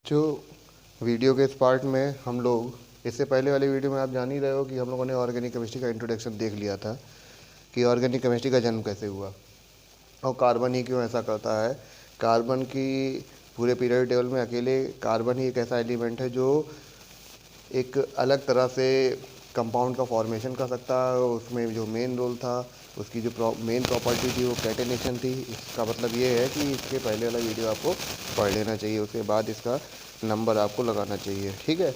जो वीडियो के इस पार्ट में हम लोग, इससे पहले वाले वीडियो में आप जान ही रहे हो कि हम लोगों ने ऑर्गेनिक केमिस्ट्री का इंट्रोडक्शन देख लिया था कि ऑर्गेनिक केमिस्ट्री का जन्म कैसे हुआ और कार्बन ही क्यों ऐसा करता है। कार्बन की पूरे पीरियड टेबल में अकेले कार्बन ही एक ऐसा एलिमेंट है जो एक अलग तरह से कंपाउंड का फॉर्मेशन कर सकता है। उसमें जो मेन रोल था, उसकी जो मेन प्रॉपर्टी थी वो कैटेनेशन थी। इसका मतलब ये है कि इसके पहले वाला वीडियो आपको पढ़ लेना चाहिए, उसके बाद इसका नंबर आपको लगाना चाहिए, ठीक है।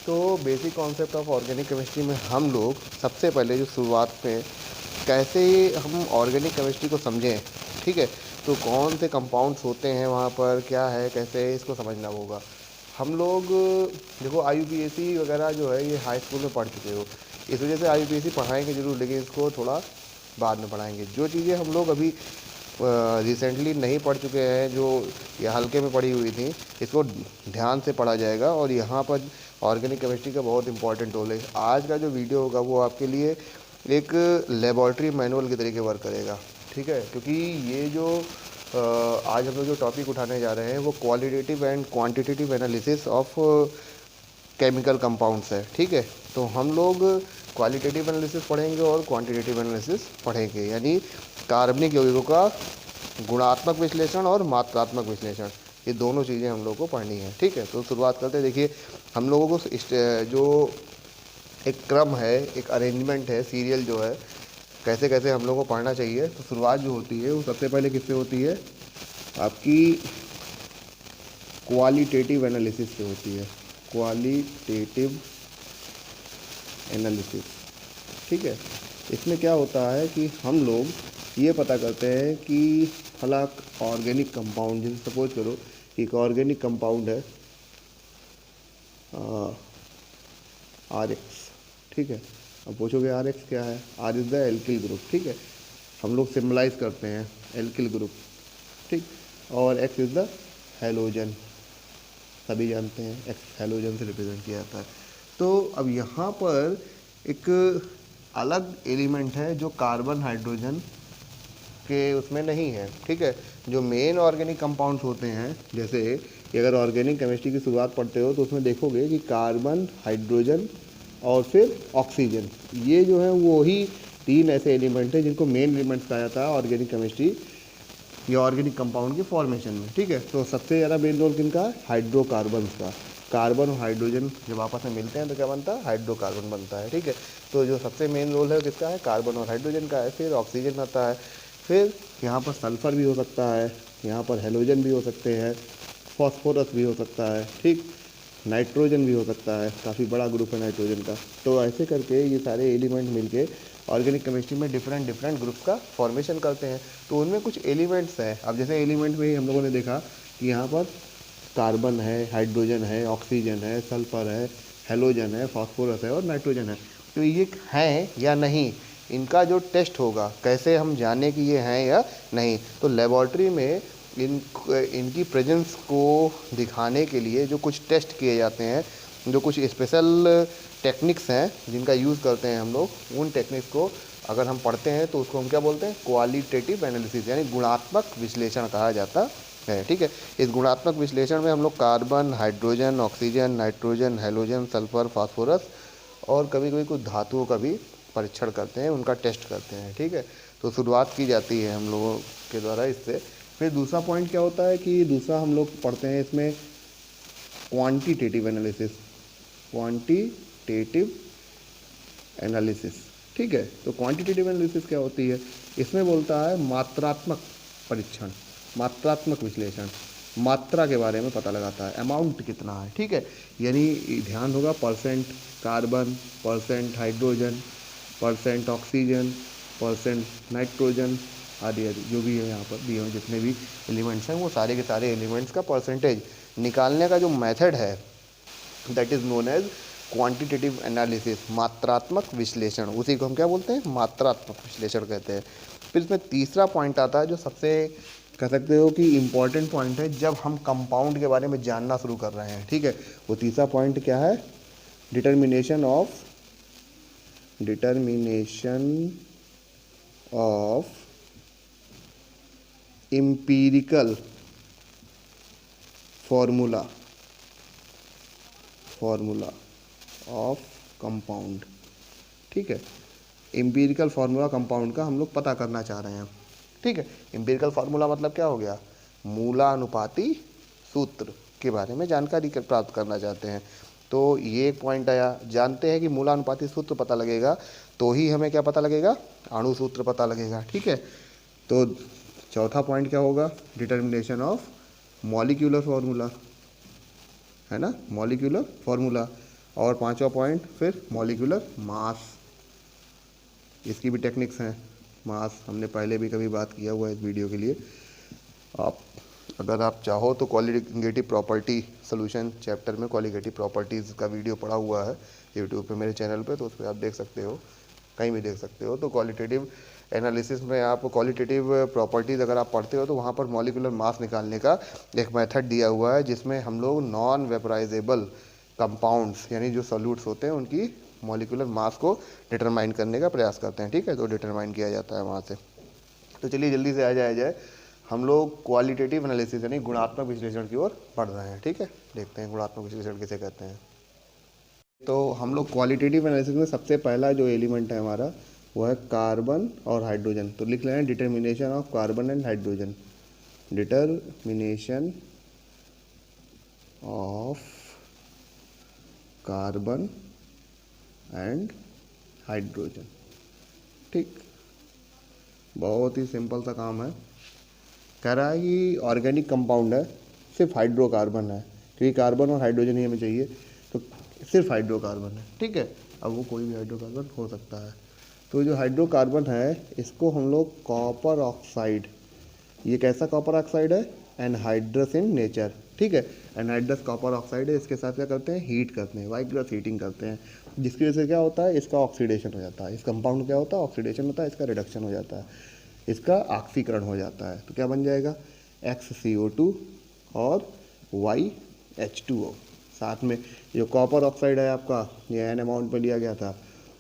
तो basic concept of organic chemistry में हम लोग सबसे पहले जो शुरुआत में कैसे हम ऑर्गेनिक केमिस्ट्री को समझें, ठीक है, तो कौन से कंपाउंड्स होते हैं वहाँ पर, क्या है, कैसे है, इसको समझना होगा। हम लोग देखो IUPAC वगैरह जो है ये हाई स्कूल में पढ़ चुके हो, इस वजह से IUPAC पढ़ाएंगे ज़रूर, लेकिन इसको थोड़ा बाद में पढ़ाएंगे। जो चीज़ें हम लोग अभी रिसेंटली नहीं पढ़ चुके हैं, जो ये हल्के में पढ़ी हुई थी, इसको ध्यान से पढ़ा जाएगा। और यहाँ पर ऑर्गेनिक केमिस्ट्री का बहुत इंपॉर्टेंट रोल है। आज का जो वीडियो होगा वो आपके लिए एक लेबॉर्ट्री मैनुअल के तरीके वर्क करेगा, ठीक है। क्योंकि ये जो आज हम लोग जो टॉपिक उठाने जा रहे हैं वो qualitative and quantitative analysis of chemical compounds है, ठीक है। तो हम लोग क्वालिटेटिव एनालिसिस पढ़ेंगे और क्वांटिटेटिव एनालिसिस पढ़ेंगे, यानी कार्बनिक यौगिकों का गुणात्मक विश्लेषण और मात्रात्मक विश्लेषण, ये दोनों चीज़ें हम लोग को पढ़नी है, ठीक है। तो शुरुआत करते हैं। देखिए, हम लोगों को जो एक क्रम है, एक अरेंजमेंट है, सीरियल जो है, कैसे कैसे हम लोगों को पढ़ना चाहिए। तो शुरुआत जो होती है वो सबसे पहले किससे होती है, आपकी क्वालिटेटिव एनालिसिस से होती है। क्वालिटेटिव एनालिसिस, ठीक है। इसमें क्या होता है कि हम लोग ये पता करते हैं कि फला ऑर्गेनिक कंपाउंड, जैसे सपोज करो कि एक ऑर्गेनिक कंपाउंड है RX, ठीक है। अब पूछोगे RX क्या है, R is the alkyl group, ठीक है। हम लोग सिम्बलाइज करते हैं एल्किल ग्रुप, ठीक। और X इज़ द हेलोजन, सभी जानते हैं X हेलोजन से रिप्रेजेंट किया जाता है। तो अब यहाँ पर एक अलग एलिमेंट है जो कार्बन हाइड्रोजन के उसमें नहीं है, ठीक है। जो मेन ऑर्गेनिक कंपाउंड्स होते हैं, जैसे कि अगर ऑर्गेनिक केमिस्ट्री की शुरुआत पढ़ते हो तो उसमें देखोगे कि कार्बन, हाइड्रोजन और फिर ऑक्सीजन, ये जो है वो ही तीन ऐसे एलिमेंट हैं जिनको मेन एलिमेंट्स कहा जाता है ऑर्गेनिक केमिस्ट्री या ऑर्गेनिक कंपाउंड के फॉर्मेशन में, ठीक है। तो सबसे ज़्यादा मेन रोल किनका है, हाइड्रोकार्बन्स का। कार्बन और हाइड्रोजन जब आपस में मिलते हैं तो क्या बनता है, हाइड्रोकार्बन बनता है, ठीक है। तो जो सबसे मेन रोल है किसका है, कार्बन और हाइड्रोजन का है। फिर ऑक्सीजन आता है, फिर यहाँ पर सल्फ़र भी हो सकता है, यहाँ पर हेलोजन भी हो सकते हैं, फॉस्फोरस भी हो सकता है, ठीक, नाइट्रोजन भी हो सकता है, काफ़ी बड़ा ग्रुप है नाइट्रोजन का। तो ऐसे करके ये सारे एलिमेंट मिलके ऑर्गेनिक केमिस्ट्री में डिफरेंट डिफरेंट ग्रुप्स का फॉर्मेशन करते हैं। तो उनमें कुछ एलिमेंट्स हैं। अब जैसे एलिमेंट में ही हम लोगों ने देखा कि यहाँ पर कार्बन है, हाइड्रोजन है, ऑक्सीजन है, सल्फ़र है, हेलोजन है, फास्फोरस है और नाइट्रोजन है। तो ये हैं या नहीं, इनका जो टेस्ट होगा, कैसे हम जाने कि ये हैं या नहीं, तो लेबॉर्ट्री में इनकी प्रेजेंस को दिखाने के लिए जो कुछ टेस्ट किए जाते हैं, जो कुछ स्पेशल टेक्निक्स हैं जिनका यूज़ करते हैं हम लोग, उन टेक्निक्स को अगर हम पढ़ते हैं तो उसको हम क्या बोलते हैं, क्वालिटेटिव एनालिसिस, यानी गुणात्मक विश्लेषण कहा जाता है, ठीक है। इस गुणात्मक विश्लेषण में हम लोग carbon, hydrogen, oxygen, nitrogen, halogen, sulphur, phosphorus और कभी कभी कुछ धातुओं का भी परीक्षण करते हैं, उनका टेस्ट करते हैं, ठीक है। तो शुरुआत की जाती है हम लोगों के द्वारा इससे। फिर दूसरा पॉइंट क्या होता है कि दूसरा हम लोग पढ़ते हैं इसमें क्वांटिटेटिव एनालिसिस, क्वांटिटेटिव एनालिसिस, ठीक है। तो क्वांटिटेटिव एनालिसिस क्या होती है, इसमें बोलता है मात्रात्मक परीक्षण, मात्रात्मक विश्लेषण, मात्रा के बारे में पता लगाता है, अमाउंट कितना है, ठीक है। यानी ध्यान होगा percent carbon, percent hydrogen, percent oxygen, percent nitrogen आदि आदि जो भी है यहाँ पर दिए हुए जितने भी एलिमेंट्स हैं, वो सारे के सारे एलिमेंट्स का परसेंटेज निकालने का जो मेथड है that is known as quantitative analysis, मात्रात्मक विश्लेषण, उसी को हम क्या बोलते हैं, मात्रात्मक विश्लेषण कहते हैं। फिर इसमें तीसरा पॉइंट आता है जो सबसे कह सकते हो कि इम्पॉर्टेंट पॉइंट है जब हम कंपाउंड के बारे में जानना शुरू कर रहे हैं, ठीक है। वो तीसरा पॉइंट क्या है, determination of empirical formula, formula of compound, ठीक है। एम्पिरिकल फार्मूला कंपाउंड का हम लोग पता करना चाह रहे हैं, ठीक है। एम्पिरिकल फार्मूला मतलब क्या हो गया, मूलानुपाती सूत्र के बारे में जानकारी प्राप्त करना चाहते हैं। तो ये एक पॉइंट आया, जानते हैं कि मूलानुपाती सूत्र पता लगेगा तो ही हमें क्या पता लगेगा, अणु सूत्र पता लगेगा, ठीक है। तो चौथा पॉइंट क्या होगा, डिटर्मिनेशन ऑफ मॉलिक्यूलर फार्मूला, है ना, मॉलिक्यूलर फार्मूला। और पांचवा पॉइंट फिर मॉलिक्यूलर मास, इसकी भी टेक्निक्स हैं। मास हमने पहले भी कभी बात किया हुआ है इस वीडियो के लिए। आप अगर आप चाहो तो क्वालिटेटिव प्रॉपर्टी सॉल्यूशन चैप्टर में क्वालिटेटिव प्रॉपर्टीज़ का वीडियो पड़ा हुआ है यूट्यूब पे मेरे चैनल पे, तो उस पर आप देख सकते हो, कहीं भी देख सकते हो। तो क्वालिटेटिव एनालिसिस में आप क्वालिटेटिव प्रॉपर्टीज़ अगर आप पढ़ते हो तो वहाँ पर मॉलिक्यूलर मास निकालने का एक मेथड दिया हुआ है, जिसमें हम लोग नॉन वेपराइजेबल कंपाउंड्स यानी जो सॉल्यूट्स होते हैं उनकी मॉलिक्यूलर मास को डिटरमाइन करने का प्रयास करते हैं, ठीक है। तो डिटरमाइन किया जाता है वहाँ से। तो चलिए जल्दी से आ जाए हम लोग क्वालिटेटिव एनालिसिस यानी गुणात्मक विश्लेषण की ओर बढ़ रहे हैं, ठीक है। देखते हैं गुणात्मक विश्लेषण किसे कहते हैं। तो हम लोग क्वालिटेटिव एनालिसिस में सबसे पहला जो एलिमेंट है हमारा वो है कार्बन और हाइड्रोजन। तो लिख लें determination of carbon and hydrogen, determination of carbon and hydrogen, ठीक। बहुत ही सिंपल सा काम है। कह रहा है कि ऑर्गेनिक कंपाउंड है, सिर्फ हाइड्रोकार्बन है, क्योंकि कार्बन और हाइड्रोजन ही हमें चाहिए, तो सिर्फ हाइड्रोकार्बन है, ठीक है। अब वो कोई भी हाइड्रोकार्बन हो सकता है। तो जो हाइड्रोकार्बन है इसको हम लोग कॉपर ऑक्साइड, ये कैसा कॉपर ऑक्साइड है, एनहाइड्रस इन नेचर, ठीक है। एनहाइड्रस कॉपर ऑक्साइड है, इसके साथ क्या करते हैं, हीट करते हैं, वाइग्रस हीटिंग करते हैं, जिसकी वजह से क्या होता है, इसका ऑक्सीडेशन हो जाता है। इस कंपाउंड क्या होता है, ऑक्सीडेशन होता है, इसका रिडक्शन हो जाता है, इसका ऑक्सीकरण हो जाता है। तो क्या बन जाएगा, XCO2 और YH2O। साथ में जो कॉपर ऑक्साइड है आपका, ये N अमाउंट में लिया गया था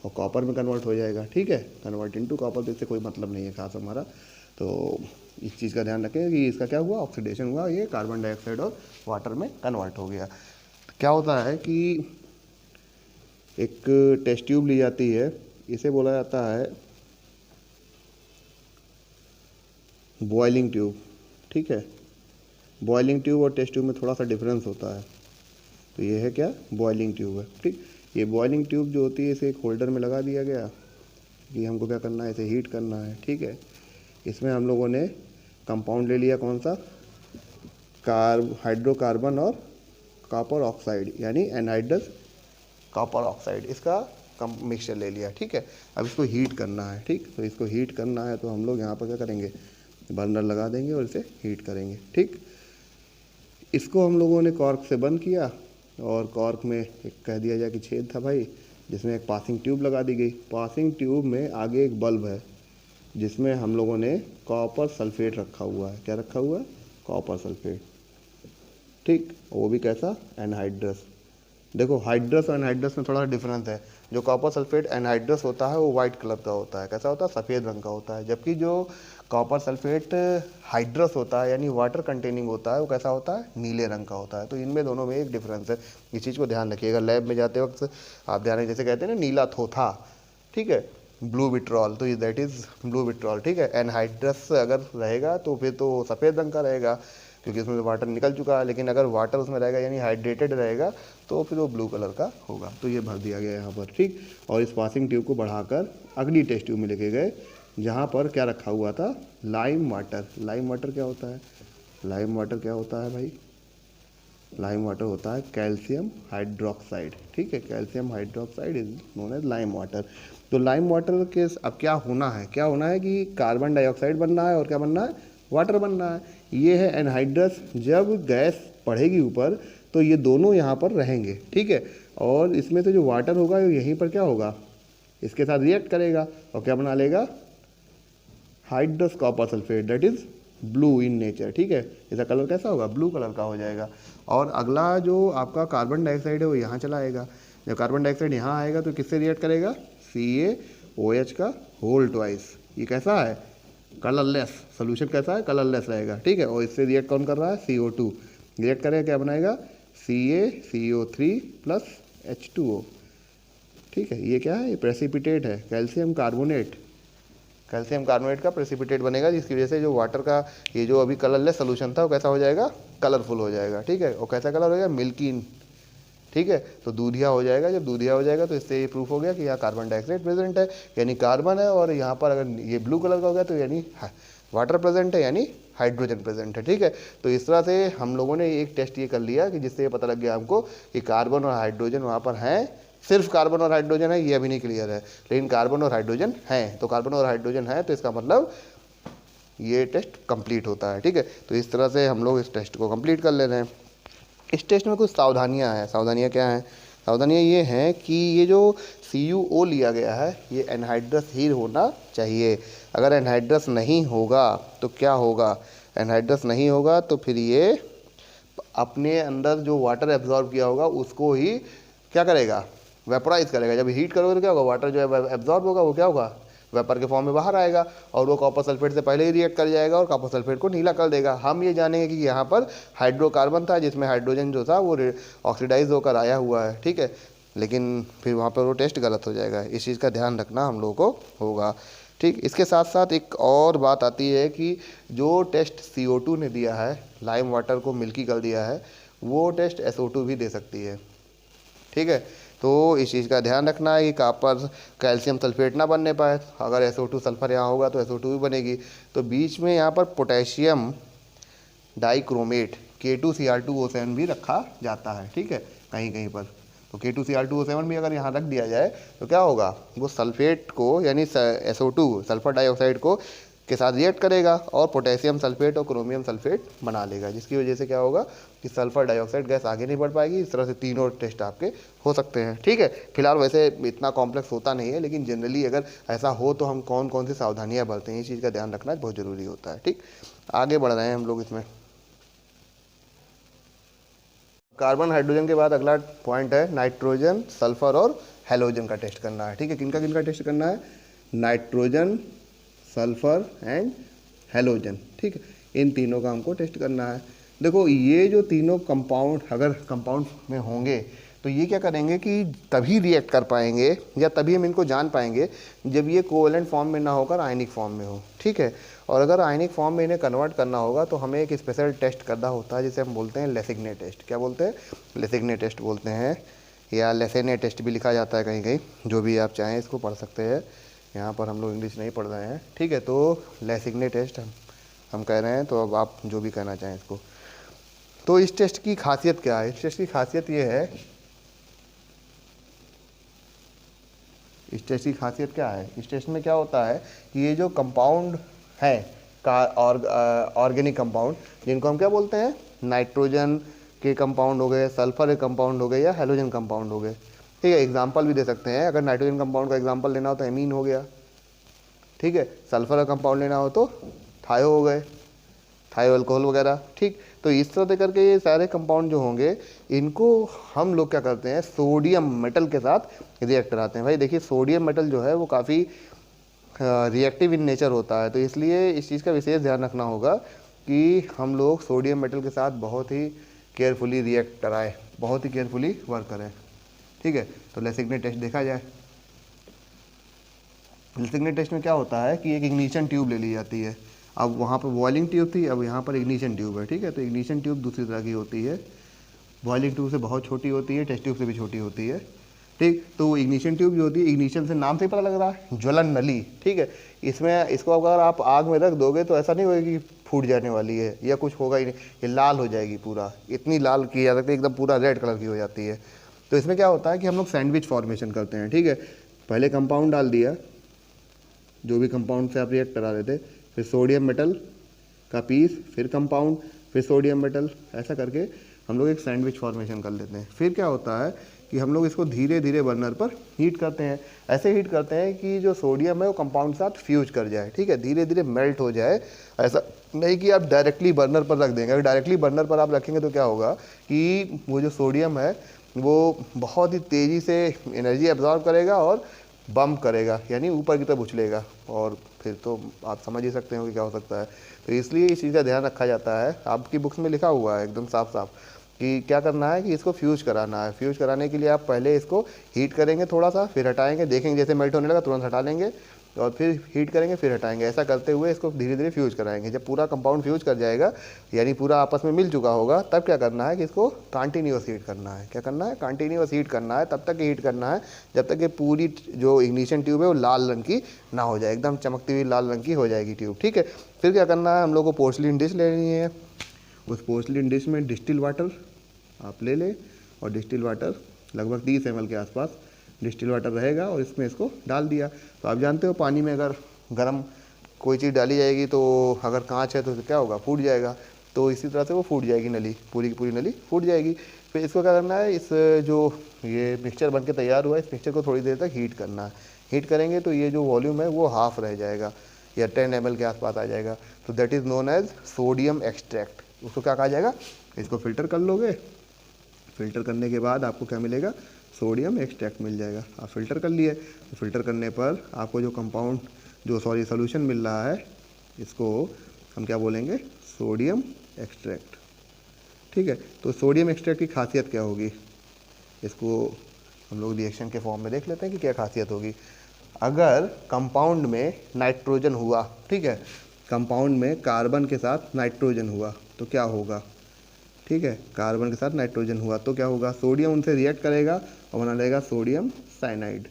और कॉपर में कन्वर्ट हो जाएगा, ठीक है, कन्वर्ट इनटू कॉपर। तो इससे कोई मतलब नहीं है खास हमारा। तो इस चीज़ का ध्यान रखें कि इसका क्या हुआ, ऑक्सीडेशन हुआ, ये कार्बन डाइऑक्साइड और वाटर में कन्वर्ट हो गया। तो क्या होता है कि एक टेस्ट ट्यूब ली जाती है, इसे बोला जाता है बॉइलिंग ट्यूब, ठीक है। बॉइलिंग ट्यूब और टेस्ट ट्यूब में थोड़ा सा डिफरेंस होता है। तो ये है क्या, बॉइलिंग ट्यूब है, ठीक। ये बॉइलिंग ट्यूब जो होती है इसे एक होल्डर में लगा दिया गया कि हमको क्या करना है, इसे हीट करना है, ठीक है। इसमें हम लोगों ने कंपाउंड ले लिया, कौन सा, हाइड्रोकार्बन और कॉपर ऑक्साइड यानी एनहाइड्रस कॉपर ऑक्साइड, इसका मिक्सचर ले लिया, ठीक है। अब इसको हीट करना है, ठीक। तो इसको हीट करना है तो हम लोग यहाँ पर क्या करेंगे, बर्नर लगा देंगे और इसे हीट करेंगे, ठीक। इसको हम लोगों ने कॉर्क से बंद किया और कॉर्क में एक कह दिया जाए कि छेद था भाई, जिसमें एक पासिंग ट्यूब लगा दी गई। पासिंग ट्यूब में आगे एक बल्ब है जिसमें हम लोगों ने कॉपर सल्फेट रखा हुआ है। क्या रखा हुआ है, कॉपर सल्फेट, ठीक। वो भी कैसा, एनहाइड्रस। देखो हाइड्रस और एनहाइड्रस में थोड़ा डिफरेंस है। जो कॉपर सल्फेट एनहाइड्रस होता है वो वाइट कलर का होता है, कैसा होता है, सफ़ेद रंग का होता है। जबकि जो कॉपर सल्फेट हाइड्रस होता है यानी वाटर कंटेनिंग होता है, वो कैसा होता है, नीले रंग का होता है। तो इनमें दोनों में एक डिफरेंस है, इस चीज़ को ध्यान रखिएगा। लैब में जाते वक्त आप ध्यान, जैसे कहते हैं ना नीला थोथा, ठीक है, ब्लू विट्रॉल, तो दैट इज़ ब्लू विट्रॉल, ठीक है। एनहाइड्रस अगर रहेगा तो फिर तो सफ़ेद रंग का रहेगा क्योंकि उसमें वाटर निकल चुका है, लेकिन अगर वाटर उसमें रहेगा यानी हाइड्रेटेड रहेगा तो फिर वो ब्लू कलर का होगा। तो ये भर दिया गया यहाँ पर, ठीक। और इस पासिंग ट्यूब को बढ़ाकर अगली टेस्ट ट्यूब में लेके गए, जहाँ पर क्या रखा हुआ था, लाइम वाटर। लाइम वाटर क्या होता है, लाइम वाटर क्या होता है भाई, लाइम वाटर होता है कैल्शियम हाइड्रोक्साइड, ठीक है। Calcium hydroxide is known as lime water. तो लाइम वाटर के अब क्या होना है, क्या होना है कि कार्बन डाइऑक्साइड बनना है और क्या बनना है, वाटर बनना है। ये है एनहाइड्रस। जब गैस बढ़ेगी ऊपर तो ये दोनों यहाँ पर रहेंगे, ठीक है। और इसमें से जो वाटर होगा यहीं पर क्या होगा, इसके साथ रिएक्ट करेगा और क्या बना लेगा, hydrous copper sulphate, that is blue in nature, ठीक है। इसका कलर कैसा होगा, ब्लू कलर का हो जाएगा। और अगला जो आपका कार्बन डाइऑक्साइड है वो यहाँ चला आएगा। जब कार्बन डाइऑक्साइड यहाँ आएगा तो किससे रिएक्ट करेगा, CaOH का होल ट्वाइस। ये कैसा है, कलरलेस सोल्यूशन, कैसा है, कलरलेस रहेगा, ठीक है। और इससे रिएक्ट कौन कर रहा है, CO2 रिएक्ट करेगा, क्या बनाएगा, CaCO3 प्लस H2O। ठीक है, ये क्या है, ये प्रेसिपिटेट है, कैल्शियम कार्बोनेट। कैल्शियम कार्बोनेट का प्रेसिपिटेट बनेगा, जिसकी वजह से जो वाटर का ये जो अभी कलरलेस सोल्यूशन था वो कैसा हो जाएगा, कलरफुल हो जाएगा। ठीक है, और कैसा कलर हो जाएगा, मिल्की। ठीक है, तो दूधिया हो जाएगा। जब दूधिया हो जाएगा तो इससे ये प्रूफ हो गया कि यहाँ कार्बन डाइऑक्साइड प्रेजेंट है, यानी कार्बन है, और यहाँ पर अगर ये ब्लू कलर का हो गया तो यानी वाटर प्रेजेंट है, यानी हाइड्रोजन प्रेजेंट है। ठीक है, तो इस तरह से हम लोगों ने एक टेस्ट ये कर लिया कि जिससे ये पता लग गया हमको कि कार्बन और हाइड्रोजन वहाँ पर हैं। सिर्फ कार्बन और हाइड्रोजन है ये अभी नहीं क्लियर है, लेकिन कार्बन और हाइड्रोजन हैं। तो कार्बन और हाइड्रोजन है तो इसका मतलब ये टेस्ट कंप्लीट होता है। ठीक है, तो इस तरह से हम लोग इस टेस्ट को कंप्लीट कर ले रहे हैं। इस टेस्ट में कुछ सावधानियां हैं। सावधानियां क्या हैं? सावधानियां ये हैं कि ये जो CuO लिया गया है ये एनहाइड्रस ही होना चाहिए। अगर एनहाइड्रस नहीं होगा तो क्या होगा, एनहाइड्रस नहीं होगा तो फिर ये अपने अंदर जो वाटर एब्जॉर्ब किया होगा उसको ही क्या करेगा, वेपराइज करेगा। जब हीट करोगे तो क्या होगा, वाटर जो है एब्जॉर्ब होगा, वो क्या होगा, वेपर के फॉर्म में बाहर आएगा, और वो कॉपर सल्फेट से पहले ही रिएक्ट कर जाएगा और कॉपर सल्फेट को नीला कर देगा। हम ये जानेंगे कि यहाँ पर हाइड्रोकार्बन था जिसमें हाइड्रोजन जो था वो ऑक्सीडाइज होकर आया हुआ है। ठीक है, लेकिन फिर वहाँ पर वो टेस्ट गलत हो जाएगा। इस चीज़ का ध्यान रखना हम लोगों को होगा। ठीक, इसके साथ साथ एक और बात आती है कि जो टेस्ट CO2 ने दिया है, लाइम वाटर को मिल्की कर दिया है, वो टेस्ट SO2 भी दे सकती है। ठीक है, तो इस चीज़ का ध्यान रखना है कि कॉपर कैल्शियम सल्फेट ना बनने पाए। अगर SO2 सल्फर यहाँ होगा तो SO2 भी बनेगी। तो बीच में यहाँ पर पोटेशियम डाइक्रोमेट K2Cr2O7 भी रखा जाता है। ठीक है, कहीं कहीं पर तो K2Cr2O7 भी अगर यहाँ रख दिया जाए तो क्या होगा, वो सल्फेट को यानी SO2 सल्फर डाइऑक्साइड को के साथ रिएक्ट करेगा और पोटेशियम सल्फेट और क्रोमियम सल्फेट बना लेगा, जिसकी वजह से क्या होगा कि सल्फर डाइऑक्साइड गैस आगे नहीं बढ़ पाएगी। इस तरह से तीनों टेस्ट आपके हो सकते हैं। ठीक है, फिलहाल वैसे इतना कॉम्प्लेक्स होता नहीं है, लेकिन जनरली अगर ऐसा हो तो हम कौन कौन सी सावधानियां बरतें, इस चीज़ का ध्यान रखना बहुत ज़रूरी होता है। ठीक, आगे बढ़ रहे हैं हम लोग इसमें। कार्बन हाइड्रोजन के बाद अगला पॉइंट है नाइट्रोजन सल्फर और हैलोजन का टेस्ट करना है। ठीक है, किनका किनका टेस्ट करना है, नाइट्रोजन सल्फर एंड हैलोजन। ठीक है, इन तीनों का हमको टेस्ट करना है। देखो ये जो तीनों कंपाउंड अगर कंपाउंड में होंगे तो ये क्या करेंगे कि तभी रिएक्ट कर पाएंगे या तभी हम इनको जान पाएंगे जब ये कोवेलेंट फॉर्म में ना होकर आयनिक फॉर्म में हो। ठीक है, और अगर आयनिक फॉर्म में इन्हें कन्वर्ट करना होगा तो हमें एक स्पेशल टेस्ट करना होता है जिसे हम बोलते हैं लेसिग्ने टेस्ट। क्या बोलते हैं, लेसिग्ने टेस्ट बोलते हैं, या लेसेने टेस्ट भी लिखा जाता है कहीं कहीं, जो भी आप चाहें इसको पढ़ सकते हैं। यहाँ पर हम लोग इंग्लिश नहीं पढ़ रहे हैं। ठीक है, तो लेसिग्ने टेस्ट हम कह रहे हैं, तो अब आप जो भी कहना चाहें इसको। तो इस टेस्ट की खासियत क्या है, इस टेस्ट की खासियत ये है, इस टेस्ट की खासियत क्या है, इस टेस्ट में क्या होता है कि ये जो कंपाउंड है का ऑर्गेनिक कंपाउंड, जिनको हम क्या बोलते हैं, नाइट्रोजन के कंपाउंड हो गए, सल्फर के कंपाउंड हो गए, या हैलोजन कंपाउंड हो गए। ठीक है, एग्जाम्पल भी दे सकते हैं। अगर नाइट्रोजन कंपाउंड का एग्जाम्पल लेना हो तो एमीन हो गया। ठीक है, सल्फर का कंपाउंड लेना हो तो थायो हो गए, थायो अल्कोहल वगैरह। ठीक, तो इस तरह से करके ये सारे कंपाउंड जो होंगे इनको हम लोग क्या करते हैं, सोडियम मेटल के साथ रिएक्ट कराते हैं। भाई देखिए, सोडियम मेटल जो है वो काफ़ी रिएक्टिव इन नेचर होता है, तो इसलिए इस चीज़ का विशेष ध्यान रखना होगा कि हम लोग सोडियम मेटल के साथ बहुत ही केयरफुली रिएक्ट कराएं, बहुत ही केयरफुली वर्क करें। ठीक है, तो लेसिग्ने टेस्ट देखा जाए। लेसिग्ने टेस्ट में क्या होता है कि एक इग्निशन ट्यूब ले ली जाती है। अब वहाँ पर बॉइलिंग ट्यूब थी, अब यहाँ पर इग्निशन ट्यूब है। ठीक है, तो इग्निशन ट्यूब दूसरी तरह की होती है, बॉइलिंग ट्यूब से बहुत छोटी होती है, टेस्ट ट्यूब से भी छोटी होती है। ठीक, तो इग्निशन ट्यूब जो होती है, इग्निशन से नाम से ही पता लग रहा है, ज्वलन नली। ठीक है, इसमें इसको अगर आप आग में रख दोगे तो ऐसा नहीं होगा कि फूट जाने वाली है या कुछ होगा ही नहीं, ये लाल हो जाएगी पूरा, इतनी लाल की जा सकती है, एकदम पूरा रेड कलर की हो जाती है। तो इसमें क्या होता है कि हम लोग सैंडविच फॉर्मेशन करते हैं। ठीक है, पहले कंपाउंड डाल दिया, जो भी कंपाउंड से आप रिएक्ट करा रहे थे, फिर सोडियम मेटल का पीस, फिर कंपाउंड, फिर सोडियम मेटल, ऐसा करके हम लोग एक सैंडविच फॉर्मेशन कर लेते हैं। फिर क्या होता है कि हम लोग इसको धीरे धीरे बर्नर पर हीट करते हैं। ऐसे हीट करते हैं कि जो सोडियम है वो कंपाउंड के साथ फ्यूज कर जाए। ठीक है, धीरे धीरे मेल्ट हो जाए। ऐसा नहीं कि आप डायरेक्टली बर्नर पर रख देंगे। अगर डायरेक्टली बर्नर पर आप रखेंगे तो क्या होगा कि वो जो सोडियम है वो बहुत ही तेज़ी से एनर्जी एब्जॉर्ब करेगा और बम्प करेगा, यानी ऊपर की तरफ उछलेगा, और फिर तो आप समझ ही सकते हो कि क्या हो सकता है। तो इसलिए इस चीज़ का ध्यान रखा जाता है। आपकी बुक्स में लिखा हुआ है एकदम साफ साफ कि क्या करना है कि इसको फ्यूज कराना है। फ्यूज कराने के लिए आप पहले इसको हीट करेंगे थोड़ा सा, फिर हटाएंगे, देखेंगे जैसे मेल्ट होने लगा तुरंत हटा लेंगे, और फिर हीट करेंगे, फिर हटाएंगे। ऐसा करते हुए इसको धीरे धीरे फ्यूज कराएंगे। जब पूरा कंपाउंड फ्यूज कर जाएगा, यानी पूरा आपस में मिल चुका होगा, तब क्या करना है कि इसको कंटिन्यूअस हीट करना है। क्या करना है? कंटिन्यूअस हीट करना है। तब तक हीट करना है जब तक ये पूरी जो इग्निशन ट्यूब है वो लाल रंग की ना हो जाए, एकदम चमकती हुई लाल रंग की हो जाएगी ट्यूब। ठीक है, फिर क्या करना है, हम लोग को पोर्सलिन डिश लेनी है। उस पोर्सलिन डिश में डिस्टिल वाटर आप ले लें, और डिस्टिल वाटर लगभग 30 ml के आसपास डिस्टिल वाटर रहेगा, और इसमें इसको डाल दिया। तो आप जानते हो पानी में अगर गर्म कोई चीज़ डाली जाएगी तो अगर कांच है तो क्या होगा? फूट जाएगा। तो इसी तरह से वो फूट जाएगी, नली पूरी की पूरी नली फूट जाएगी। फिर इसको क्या करना है, इस जो ये मिक्सचर बन के तैयार हुआ है, इस मिक्सचर को थोड़ी देर तक हीट करना है। हीट करेंगे तो ये जो वॉल्यूम है वो हाफ रह जाएगा, या 10 ml के आसपास आ जाएगा। तो that is known as sodium extract. उसको क्या कहा जाएगा? इसको फिल्टर कर लोगे, फिल्टर करने के बाद आपको क्या मिलेगा? सोडियम एक्सट्रैक्ट मिल जाएगा। आप फिल्टर कर लिए, तो फिल्टर करने पर आपको जो कंपाउंड सोल्यूशन मिल रहा है, इसको हम क्या बोलेंगे? Sodium extract. ठीक है, तो सोडियम एक्सट्रैक्ट की खासियत क्या होगी, इसको हम लोग रिएक्शन के फॉर्म में देख लेते हैं कि क्या खासियत होगी। अगर कंपाउंड में नाइट्रोजन हुआ, ठीक है, कंपाउंड में कार्बन के साथ नाइट्रोजन हुआ तो क्या होगा? ठीक है, कार्बन के साथ नाइट्रोजन हुआ तो क्या होगा? सोडियम उनसे रिएक्ट करेगा और बना लेगा सोडियम साइनाइड।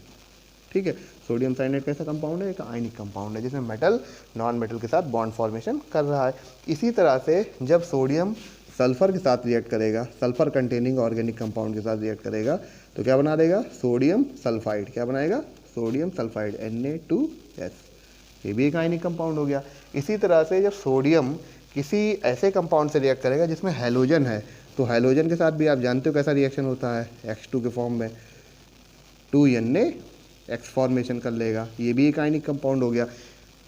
ठीक है, सोडियम साइनाइड कैसा कंपाउंड है? एक आयनिक कंपाउंड है जिसमें मेटल नॉन मेटल के साथ बॉन्ड फॉर्मेशन कर रहा है। इसी तरह से जब सोडियम सल्फर के साथ रिएक्ट करेगा, सल्फर कंटेनिंग ऑर्गेनिक कंपाउंड के साथ रिएक्ट करेगा, तो क्या बना देगा? Sodium sulphide. क्या बनाएगा? Sodium sulphide, Na2S। ये भी एक आयनिक कंपाउंड हो गया। इसी तरह से जब सोडियम किसी ऐसे कंपाउंड से रिएक्ट करेगा जिसमें हैलोजन है, तो हैलोजन के साथ भी आप जानते हो कैसा रिएक्शन होता है? X2 के फॉर्म में 2Na फॉर्मेशन कर लेगा। ये भी एक आयनिक कंपाउंड हो गया।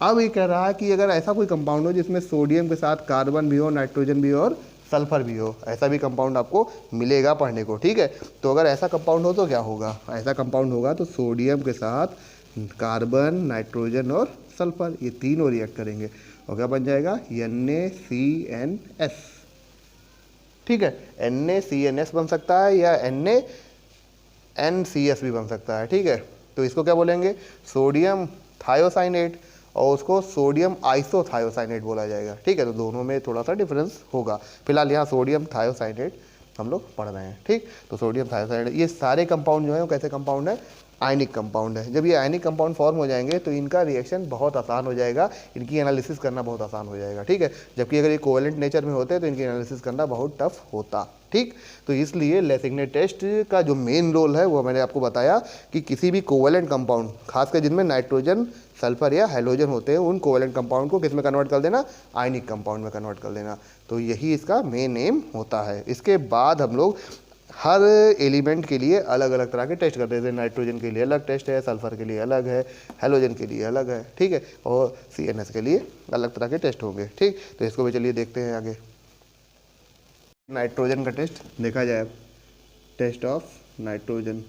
अब ये कह रहा है कि अगर ऐसा कोई कंपाउंड हो जिसमें सोडियम के साथ कार्बन भी हो, नाइट्रोजन भी हो और सल्फर भी हो, ऐसा भी कंपाउंड आपको मिलेगा पढ़ने को। ठीक है, तो अगर ऐसा कंपाउंड हो तो क्या होगा? ऐसा कंपाउंड होगा तो सोडियम के साथ कार्बन, नाइट्रोजन और सल्फर, ये तीनों रिएक्ट करेंगे और क्या बन जाएगा? NaCNS। ठीक है, NaCNS बन सकता है या NaNCS भी बन सकता है। ठीक है, तो इसको क्या बोलेंगे? सोडियम थायोसाइनेट, और उसको सोडियम आइसोथायोसाइनेट बोला जाएगा। ठीक है, तो दोनों में थोड़ा सा डिफरेंस होगा। फिलहाल यहाँ सोडियम थायोसाइनेट हम लोग पढ़ रहे हैं। ठीक, तो सोडियम थायोसाइनेट, ये सारे कंपाउंड जो है वो कैसे कंपाउंड है? आयनिक कंपाउंड है। जब ये आयनिक कंपाउंड फॉर्म हो जाएंगे तो इनका रिएक्शन बहुत आसान हो जाएगा, इनकी एनालिसिस करना बहुत आसान हो जाएगा। ठीक है, जबकि अगर ये कोवेलेंट नेचर में होते तो इनकी एनालिसिस करना बहुत टफ होता। ठीक, तो इसलिए लेसिग्ने टेस्ट का जो मेन रोल है वो मैंने आपको बताया कि किसी भी कोवेलेंट कंपाउंड, खासकर जिनमें नाइट्रोजन, सल्फर या हैलोजन होते हैं, उन कोवेलेंट कंपाउंड को किस में कन्वर्ट कर देना? आयनिक कंपाउंड में कन्वर्ट कर देना। तो यही इसका मेन एम होता है। इसके बाद हम लोग हर एलिमेंट के लिए अलग अलग तरह के टेस्ट करते हैं। नाइट्रोजन के लिए अलग टेस्ट है, सल्फर के लिए अलग है, हैलोजन के लिए अलग है। ठीक है, और CNS के लिए अलग तरह के टेस्ट होंगे। ठीक, तो इसको भी चलिए देखते हैं आगे। नाइट्रोजन का टेस्ट देखा जाए, टेस्ट ऑफ नाइट्रोजन।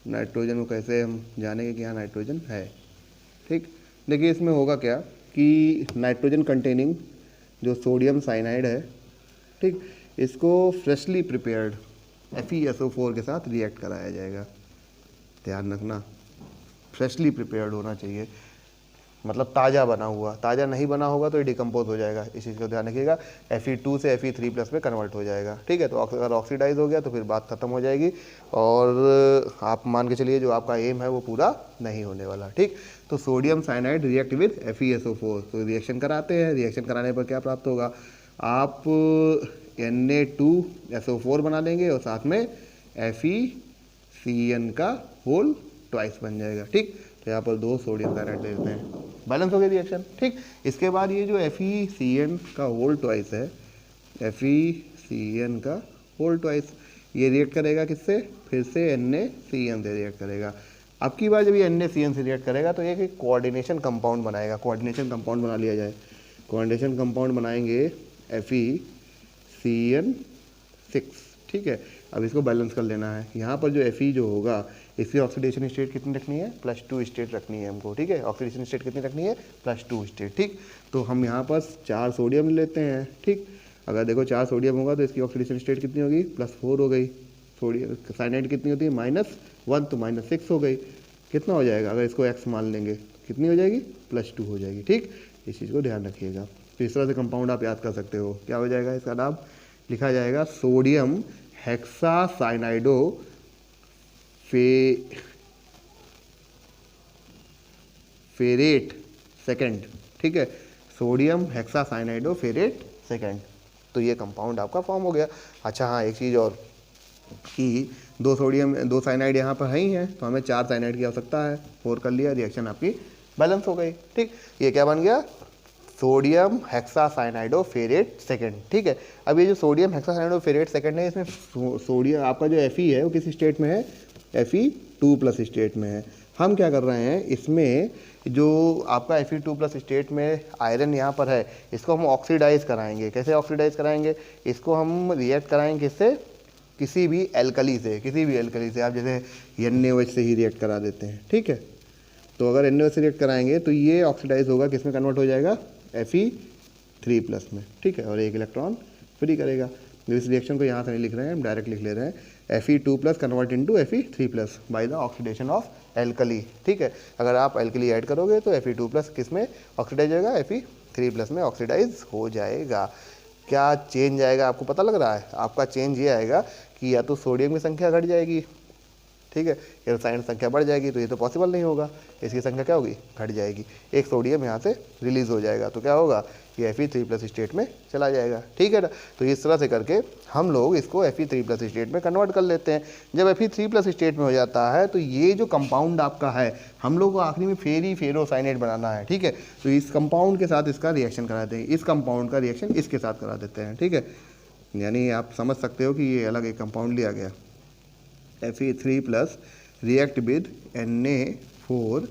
नाइट्रोजन को कैसे हम जानेंगे कि हाँ नाइट्रोजन है? ठीक, देखिए इसमें होगा क्या कि नाइट्रोजन कंटेनिंग जो सोडियम साइनाइड है, ठीक, इसको फ्रेशली प्रिपेयर्ड FeSO4 के साथ रिएक्ट कराया जाएगा। ध्यान रखना, फ्रेशली प्रिपेयर्ड होना चाहिए, मतलब ताज़ा बना हुआ। ताज़ा नहीं बना होगा तो ये डिकम्पोज हो जाएगा, इस चीज़ को ध्यान रखिएगा। Fe2 से Fe3+ में कन्वर्ट हो जाएगा। ठीक है, तो अगर ऑक्सीडाइज हो गया तो फिर बात खत्म हो जाएगी, और आप मान के चलिए जो आपका एम है वो पूरा नहीं होने वाला। ठीक, तो sodium cyanide react with FeSO4, तो रिएक्शन कराते हैं। रिएक्शन कराने पर क्या प्राप्त होगा? आप Na2SO4 बना लेंगे और साथ में FeCN का होल ट्वाइस बन जाएगा। ठीक, तो यहाँ पर 2 सोडियम साइनाइड ले लेते हैं, बैलेंस हो गया रिएक्शन। ठीक, इसके बाद ये जो FeCN का होल ट्वाइस है, FeCN का होल ट्वाइस, ये रिएक्ट करेगा किससे? फिर से NaCN से रिएक्ट करेगा। अब की बार जब ये NaCN से रिएक्ट करेगा तो एक कोऑर्डिनेशन कंपाउंड बनाएगा। कोऑर्डिनेशन कंपाउंड बना लिया जाए, कोऑर्डिनेशन कंपाउंड बनाएंगे FeCN6। ठीक है, अब इसको बैलेंस कर लेना है। यहाँ पर जो Fe जो होगा, इसकी ऑक्सीडेशन स्टेट कितनी रखनी है? +2 स्टेट रखनी है हमको। ठीक है, ऑक्सीडेशन स्टेट कितनी रखनी है? +2 स्टेट। ठीक, तो हम यहाँ पर 4 सोडियम लेते हैं। ठीक, अगर देखो 4 सोडियम होगा तो इसकी ऑक्सीडेशन स्टेट कितनी होगी, +4 हो गई। सोडियम साइनाइड कितनी होती है, -1, तो -6 हो गई। कितना हो जाएगा, अगर इसको x मान लेंगे कितनी हो जाएगी, +2 हो जाएगी। ठीक, इस चीज़ को ध्यान रखिएगा। तो इस तरह से कंपाउंड आप याद कर सकते हो। क्या हो जाएगा, इसका नाम लिखा जाएगा सोडियम हेक्सासाइनाइडो फेरेट सेकेंड। ठीक है, सोडियम हेक्सासाइनाइडो फेरेट सेकेंड। तो ये कंपाउंड आपका फॉर्म हो गया। अच्छा हाँ, एक चीज़ और कि 2 सोडियम 2 साइनाइड यहाँ पर है ही हैं, तो हमें 4 साइनाइड की आवश्यकता है। 4 कर लिया, रिएक्शन आपकी बैलेंस हो गई। ठीक, ये क्या बन गया, सोडियम हेक्सासाइनाइडो फेरेट सेकेंड। ठीक है, अब ये जो सोडियम हेक्सासाइनाइडो फेरेट सेकेंड है, इसमें सोडियम आपका जो Fe है वो किस स्टेट में है, Fe2+ स्टेट में है। हम क्या कर रहे हैं, इसमें जो आपका Fe2+ स्टेट में आयरन यहाँ पर है, इसको हम ऑक्सीडाइज कराएंगे। कैसे ऑक्सीडाइज कराएंगे, इसको हम रिएक्ट कराएंगे किससे, किसी भी एल्कली से। किसी भी एल्कली से आप जैसे NaOH से ही रिएक्ट करा देते हैं। ठीक है, तो अगर NaOH से रिएक्ट कराएंगे तो ये ऑक्सीडाइज होगा, किस में कन्वर्ट हो जाएगा, Fe3+ में। ठीक है, और एक इलेक्ट्रॉन फ्री करेगा। इस रिएक्शन को यहाँ से नहीं लिख रहे हैं, हम डायरेक्ट लिख ले रहे हैं Fe2+ convert into Fe3+ by the oxidation of alkali. ठीक है, अगर आप एल्कली ऐड करोगे तो Fe2+ किस में ऑक्सीडाइज होगा, Fe3+ में ऑक्सीडाइज हो जाएगा। क्या चेंज आएगा आपको पता लग रहा है, आपका चेंज ये आएगा कि या तो सोडियम की संख्या घट जाएगी, ठीक है, या रसायन संख्या बढ़ जाएगी। तो ये तो पॉसिबल नहीं होगा, इसकी संख्या क्या होगी, घट जाएगी। एक सोडियम यहाँ से रिलीज हो जाएगा, तो क्या होगा, ये Fe3+ स्टेट में चला जाएगा। ठीक है ना, तो इस तरह से करके हम लोग इसको Fe3+ स्टेट में कन्वर्ट कर लेते हैं। जब Fe3+ स्टेट में हो जाता है तो ये जो कंपाउंड आपका है, हम लोग को आखिरी में फेरोसाइनेट बनाना है। ठीक है, तो इस कंपाउंड के साथ इसका रिएक्शन कराते हैं, इस कंपाउंड का रिएक्शन इसके साथ करा देते हैं। ठीक है, यानी आप समझ सकते हो कि ये अलग एक कंपाउंड लिया गया, Fe3+ react with Na4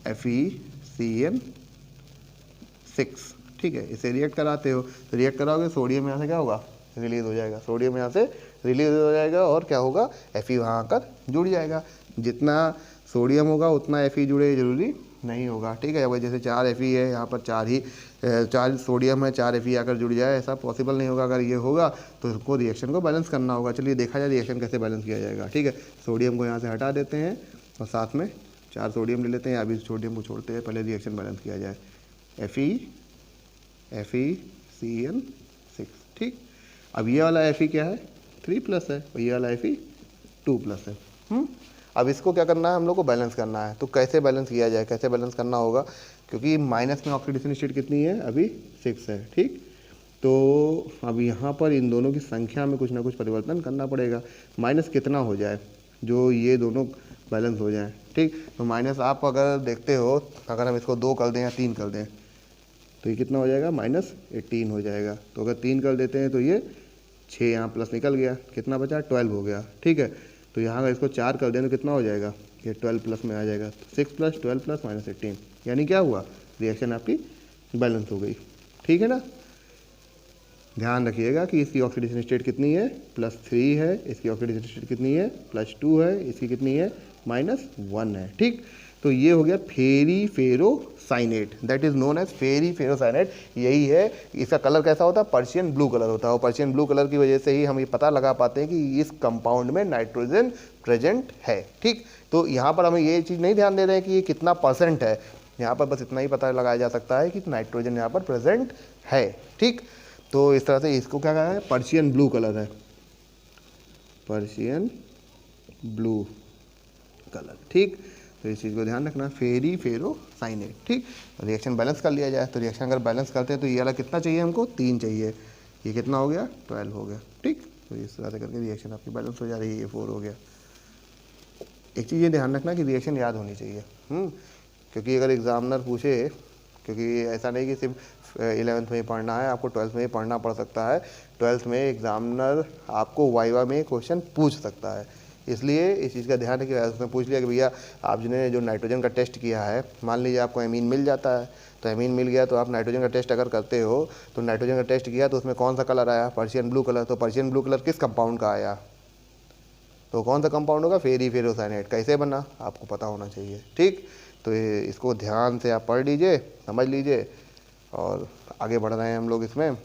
FeCN6। ठीक है, इसे रिएक्ट कराते हो तो रिएक्ट कराओगे, सोडियम यहाँ से क्या होगा, रिलीज हो जाएगा। सोडियम यहाँ से रिलीज हो जाएगा और क्या होगा, Fe वहाँ आकर जुड़ जाएगा। जितना सोडियम होगा उतना Fe जुड़े जरूरी नहीं होगा। ठीक है, अब जैसे 4 Fe है, यहाँ पर 4 सोडियम है, 4 Fe आकर जुड़ जाए, ऐसा पॉसिबल नहीं होगा। अगर ये होगा तो इसको रिएक्शन को बैलेंस करना होगा। चलिए देखा जाए रिएक्शन कैसे बैलेंस किया जाएगा। ठीक है, सोडियम को यहाँ से हटा देते हैं और साथ में 4 सोडियम ले लेते हैं, अभी सोडियम को छोड़ते हैं, पहले रिएक्शन बैलेंस किया जाए। FeCN6। ठीक, अब ये वाला Fe क्या है, 3+ है, और ये वाला Fe2+ है। अब इसको क्या करना है, हम लोग को बैलेंस करना है। तो कैसे बैलेंस किया जाए, कैसे बैलेंस करना होगा, क्योंकि माइनस में ऑक्सीडेशन स्टेट कितनी है, अभी 6 है। ठीक, तो अब यहाँ पर इन दोनों की संख्या में कुछ ना कुछ परिवर्तन करना पड़ेगा। माइनस कितना हो जाए जो ये दोनों बैलेंस हो जाए। ठीक, तो माइनस आप अगर देखते हो, अगर हम इसको 2 कर दें या 3 कर दें तो ये कितना हो जाएगा, -18 हो जाएगा। तो अगर 3 कर देते हैं तो ये 6 यहाँ प्लस निकल गया, कितना बचा, 12 हो गया। ठीक है, तो यहाँ अगर इसको 4 कर दें तो कितना हो जाएगा, ये 12+ में आ जाएगा। 6 + 12 + -18, यानी क्या हुआ, रिएक्शन आपकी बैलेंस हो गई। ठीक है ना, ध्यान रखिएगा कि इसकी ऑक्सीडेशन स्टेट कितनी है, +3 है, इसकी ऑक्सीडेशन स्टेट कितनी है, +2 है, इसकी कितनी है, -1 है। ठीक, तो ये हो गया फेरीफेरोसाइनेट, दैट इज नोन एज फेरीफेरोसाइनेट। यही है, इसका कलर कैसा होता है, पर्शियन ब्लू कलर होता है, और पर्शियन ब्लू कलर की वजह से ही हम ये पता लगा पाते हैं कि इस कंपाउंड में नाइट्रोजन प्रेजेंट है। ठीक, तो यहाँ पर हमें ये चीज़ नहीं ध्यान दे रहे हैं कि ये कितना % है, यहाँ पर बस इतना ही पता लगाया जा सकता है कि नाइट्रोजन यहाँ पर प्रेजेंट है। ठीक, तो इस तरह से इसको क्या कहा है, पर्शियन ब्लू कलर है, पर्शियन ब्लू कलर। ठीक, तो इस चीज़ को ध्यान रखना, फेरीफेरोसाइनेट। ठीक, रिएक्शन बैलेंस कर लिया जाए, तो रिएक्शन अगर बैलेंस करते हैं तो ये वाला कितना चाहिए हमको, 3 चाहिए, ये कितना हो गया, 12 हो गया। ठीक, तो इस तरह से करके रिएक्शन आपकी बैलेंस हो जा रही है, ये 4 हो गया। एक चीज़ ये ध्यान रखना कि रिएक्शन याद होनी चाहिए, क्योंकि अगर एग्जामिनर पूछे, क्योंकि ऐसा नहीं कि सिर्फ 11th में ही पढ़ना है, आपको 12th में ही पढ़ना पड़ सकता है। 12th में एग्जामिनर आपको वाइवा में क्वेश्चन पूछ सकता है, इसलिए इस चीज़ का ध्यान रखिए। उसने पूछ लिया कि भैया आप जिन्हें जो नाइट्रोजन का टेस्ट किया है, मान लीजिए आपको एमीन मिल जाता है, तो एमीन मिल गया तो आप नाइट्रोजन का टेस्ट अगर करते हो, तो नाइट्रोजन का टेस्ट किया तो उसमें कौन सा कलर आया, पर्शियन ब्लू कलर। तो पर्शियन ब्लू कलर किस कंपाउंड का आया, तो कौन सा कंपाउंड होगा, फेरीफेरोसाइनेट। कैसे बना आपको पता होना चाहिए। ठीक, तो इसको ध्यान से आप पढ़ लीजिए, समझ लीजिए, और आगे बढ़ रहे हैं हम लोग इसमें।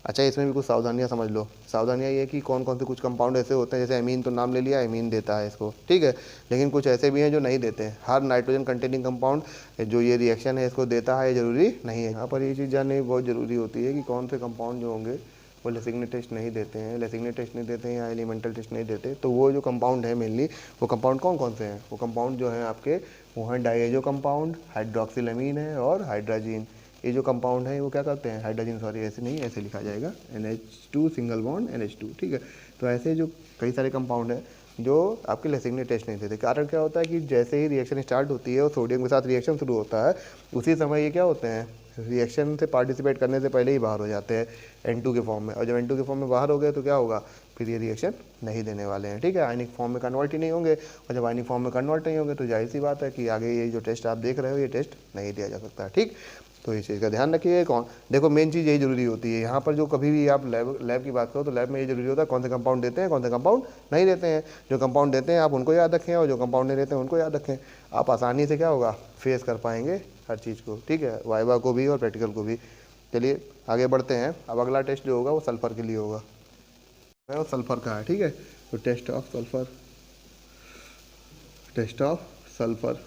अच्छा, इसमें भी कुछ सावधानियां समझ लो। सावधानियां ये कि कौन कौन से कुछ कंपाउंड ऐसे होते हैं, जैसे एमीन तो नाम ले लिया, एमीन देता है इसको, ठीक है, लेकिन कुछ ऐसे भी हैं जो नहीं देते हैं। हर नाइट्रोजन कंटेनिंग कंपाउंड जो ये रिएक्शन है इसको देता है, ये जरूरी नहीं है। यहाँ पर ये चीज़ जाननी बहुत ज़रूरी होती है कि कौन से कंपाउंड जो होंगे वो लेसिग्ने टेस्ट नहीं देते हैं, लेसिग्ने टेस्ट नहीं देते हैं या एलिमेंटल टेस्ट नहीं देते। तो वो जो कंपाउंड है मेनली, वो कंपाउंड कौन कौन से हैं? वो कंपाउंड जो हैं आपके, वो हैं डाइएजो कंपाउंड, हाइड्रोक्सिलमीन है और हाइड्राजीन। ये जो कंपाउंड है वो क्या करते हैं, हाइड्रोजन, सॉरी ऐसे नहीं, ऐसे लिखा जाएगा NH2 सिंगल बॉन्ड NH2, ठीक है। तो ऐसे जो कई सारे कंपाउंड हैं जो आपके लेसिग्ने टेस्ट नहीं देते। कारण क्या होता है कि जैसे ही रिएक्शन स्टार्ट होती है और सोडियम के साथ रिएक्शन शुरू होता है, उसी समय ये क्या होते हैं, रिएक्शन से पार्टिसिपेट करने से पहले ही बाहर हो जाते हैं N2 के फॉर्म में। और जब N2 के फॉर्म में बाहर हो गए तो क्या होगा, फिर ये रिएक्शन नहीं देने वाले हैं, ठीक है, आयनिक फॉर्म में कन्वर्ट ही नहीं होंगे। और जब आयनिक फॉर्म में कन्वर्ट नहीं होंगे तो जाहिर सी बात है कि आगे ये जो टेस्ट आप देख रहे हो ये टेस्ट नहीं दिया जा सकता, ठीक। तो इस चीज़ का ध्यान रखिए। कौन, देखो मेन चीज़ यही जरूरी होती है यहाँ पर, जो कभी भी आप लैब की बात करो तो लैब में ये जरूरी होता है कौन से कंपाउंड देते हैं, कौन से कंपाउंड नहीं देते हैं। जो कंपाउंड देते हैं आप उनको याद रखें, और जो कंपाउंड नहीं देते हैं उनको याद रखें। आप आसानी से क्या होगा, फेस कर पाएंगे हर चीज़ को, ठीक है, वाइवा को भी और प्रैक्टिकल को भी। चलिए आगे बढ़ते हैं। अब अगला टेस्ट जो होगा वो सल्फर के लिए होगा, वो सल्फर का है, ठीक है। तो test of sulphur, test of sulphur.